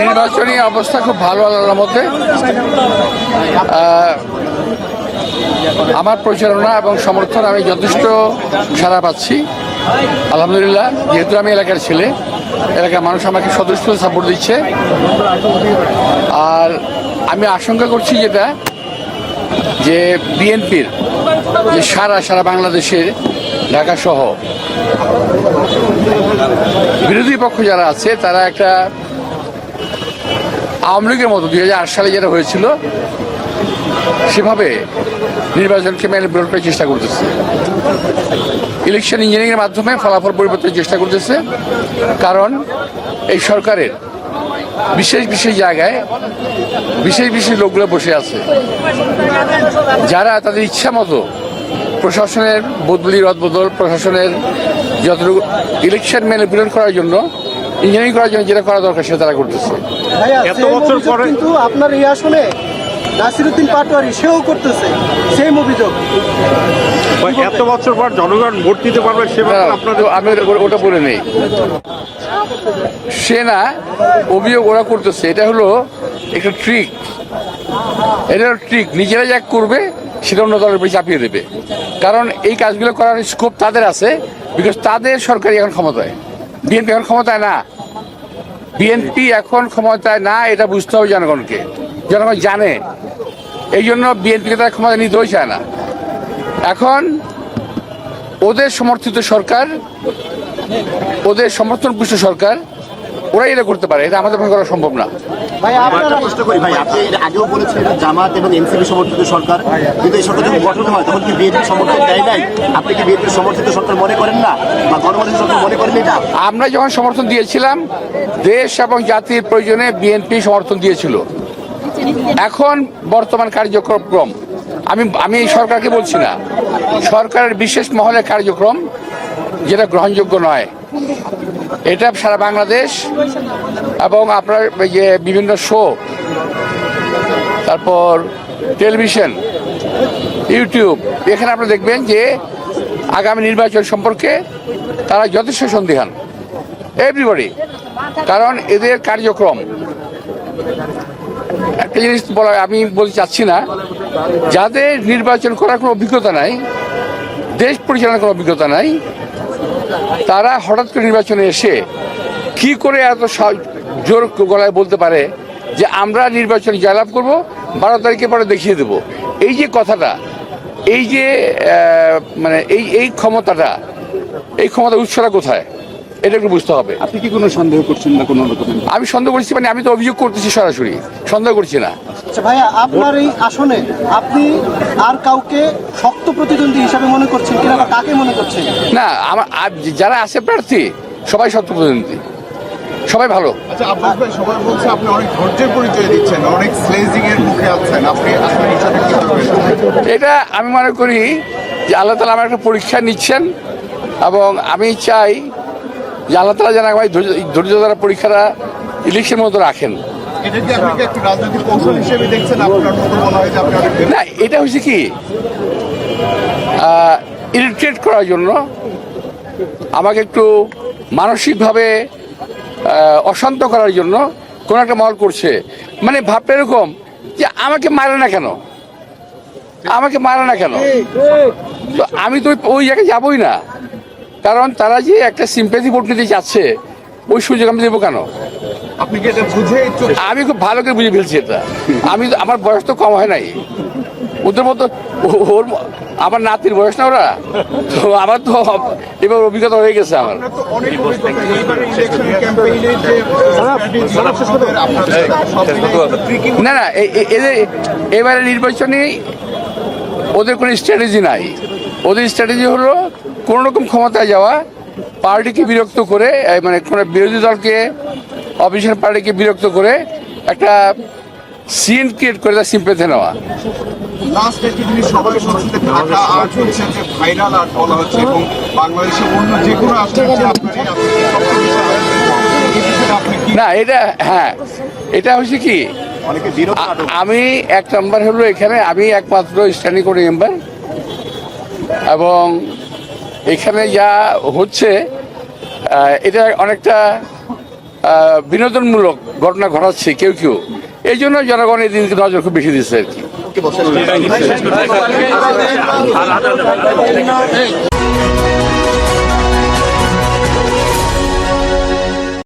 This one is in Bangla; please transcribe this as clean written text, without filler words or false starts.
নির্বাচনী অবস্থা খুব ভালো আল্লাহর মধ্যে। আমার প্রচারণা এবং সমর্থন আমি যথেষ্ট সাড়া পাচ্ছি আলহামদুলিল্লাহ। যেহেতু আমি এলাকার ছেলে, এলাকার মানুষ আমাকে সদস্য সাপোর্ট দিচ্ছে। আর আমি আশঙ্কা করছি যেটা যে বিএনপির যে সারা বাংলাদেশের ঢাকা সহ বিরোধী পক্ষ যারা আছে তারা একটা আওয়ামী লীগের মতো 2008 সালে যেটা হয়েছিল সেভাবে নির্বাচনকে ম্যানিপুলেট করার চেষ্টা করতেছে। ইলেকশন ইঞ্জিনিয়ারিংয়ের মাধ্যমে ফলাফল পরিবর্তনের চেষ্টা করতেছে। কারণ এই সরকারের বিশেষ জায়গায় বিশেষ লোকগুলো বসে আছে, যারা তাদের ইচ্ছা মতো প্রশাসনের বদলি রদবদল, প্রশাসনের যতটুকু ইলেকশন ম্যানিপুলেট করার জন্য, ইঞ্জিনিয়ারিং করার জন্য যেটা করা দরকার সেটা তারা করতেছে। এত বছর পরে কিন্তু আপনার এই আসনে নাসিরউদ্দিন পাটোয়ারি সেও করতেছে সেম অভিযোগ। এত বছর পর জনগণ ভোট দিতে পারবে সেভাবে আপনাদের? আমি ওটা বলে নেই, সে না অভিযোগ ওরা করতেছে। এটা হলো একটা ট্রিক, এটা ট্রিক। নিজেরা যা করবে সেটা অন্য দলের উপরে চাপিয়ে দেবে। কারণ এই কাজগুলো করার স্কোপ তাদের আছে, বিকজ তাদের সরকারি এখন ক্ষমতায়। বিএনপি এখন ক্ষমতায় না, বিএনপি এখন ক্ষমতায় না, এটা বুঝতে হবে জনগণকে। জনগণ জানে, এই জন্য বিএনপিকে তারা ক্ষমতা নিতেও চায় না। এখন ওদের সমর্থিত সরকার, ওদের সমর্থন পুষ্ট সরকার, ওরাই এটা করতে পারে। এটা আমাদের পক্ষে করা সম্ভব না। ভাই আপনারা প্রশ্ন করি, ভাই আপনি এর আগেও বলেছিলেন জামাত এবং এনসিপি সমর্থিত সরকার, কিন্তু এই সরকার যখন গঠন হয় তখন কি বিএনপি সমর্থন দেয় নাই? আপনি কি বিএনপি সমর্থিত সরকার মনে করেন না, বা গণমানুষের সরকার মনে করেন এটা? আমরা যখন সমর্থন দিয়েছিলাম, দেশ এবং জাতির প্রয়োজনে বিএনপি সমর্থন দিয়েছিল। এখন বর্তমান কার্যক্রম আমি সরকারকে বলছি না, সরকারের বিশেষ মহলের কার্যক্রম যেটা গ্রহণযোগ্য নয়। এটা সারা বাংলাদেশ এবং আপনার যে বিভিন্ন শো, তারপর টেলিভিশন, ইউটিউব, এখানে আপনারা দেখবেন যে আগামী নির্বাচন সম্পর্কে তারা যথেষ্ট সন্দিহান, এভরিবডি। কারণ এদের কার্যক্রম, একটা জিনিস বলা আমি বলতে চাচ্ছি না, যাদের নির্বাচন করার কোনো অভিজ্ঞতা নাই, দেশ পরিচালনার কোনো অভিজ্ঞতা নাই, তারা হঠাৎ করে নির্বাচনে এসে কি করে এত জোর গলায় বলতে পারে যে আমরা নির্বাচনে জয়লাভ করব, 12 তারিখের পরে দেখিয়ে দেব। এই যে কথাটা, এই যে মানে এই ক্ষমতাটা, এই ক্ষমতার উৎসটা কোথায়, এটা একটু বুঝতে হবে। আপনি কি কোনো সন্দেহ করছেন না? কোনো রকম আমি সন্দেহ করছি মানে আমি তো অভিযোগ করতেছি, সরাসরি সন্দেহ করছি না। আচ্ছা ভাইয়া, আপনার এই আসনে আপনি আর কাউকে শক্ত প্রতিদ্বন্দ্বী হিসাবে মনে করছেন কিনা, বা কাকে মনে করছেন? না, আমার যারা আছে প্রার্থী সবাই সত্য প্রতিনিধি, সবাই ভালো। আচ্ছা আব্বাস ভাই, সবাই বলছে আপনি অনেক ধৈর্যের পরিচয় দিচ্ছেন, অনেক স্লেজিং এর মুখে আছেন, আপনি আসলে হিসাবে কি করবেন? এটা আমি মনে করি যে আল্লাহ তাআলা আমার একটা পরীক্ষা নিচ্ছেন, এবং আমি চাই যে আল্লাহ তাআলা যেন আমার ধৈর্য দ্বারা পরীক্ষাটা ইলেকশন মতো রাখেন। এটা কি আপনি একটু রাজনৈতিক কৌশল হিসেবে দেখছেন? আপনার মতো মনে হয় যে আপনি অনেক না, এটা হচ্ছে কি ইরিটেট করার জন্য, আমাকে একটু মানসিকভাবে অশান্ত করার জন্য কোন একটা মহল করছে। মানে ভাবটা এরকম যে আমাকে মারে না কেন, আমাকে মারে না কেন, তো আমি তো ওই জায়গায় যাবই না। কারণ তারা যে একটা সিম্প্যাথি ভোট নিতে যাচ্ছে, ওই সুযোগ আমি দেবো কেন? আপনি কি এটা বুঝে আমি খুব ভালো করে বুঝে ফেলছি এটা। আমার বয়স তো কম হয় নাই, ওদের মতো ওর আমার নাতির বয়স না ওরা, তো আমার তো এবার অভিজ্ঞতা হয়ে গেছে আমার। তো অনেক অভিজ্ঞতা এইবারের ইলেকশন ক্যাম্পেইনে যে না, এদের এবারে নির্বাচনে ওদের কোনো স্ট্র্যাটেজি নাই। ওদের স্ট্র্যাটেজি হলো কোনো রকম ক্ষমতায় যাওয়া, পার্টিকে বিরক্ত করে, মানে কোনো বিরোধী দলকে, অপোজিশন পার্টিকে বিরক্ত করে একটা সিন ক্রিয়েট করে তার সিম্পেথি নেওয়া। লাস্ট একটি জিনিস সবাই শুনছে, ঢাকা আর্ট হচ্ছে যে ভাইরাল আর্ট বলা হচ্ছে, এবং বাংলাদেশের অন্য যে কোনো না, এটা হ্যাঁ, এটা হচ্ছে কি, আমি এক নাম্বার হলো এখানে আমি একমাত্র স্ট্যান্ডিং কমিটি মেম্বার, এবং এখানে যা হচ্ছে এটা অনেকটা বিনোদনমূলক ঘটনা ঘটাচ্ছে কেউ কেউ, এই জন্য জনগণ এই দিনকে নজর খুব বেশি দিচ্ছে আর কি।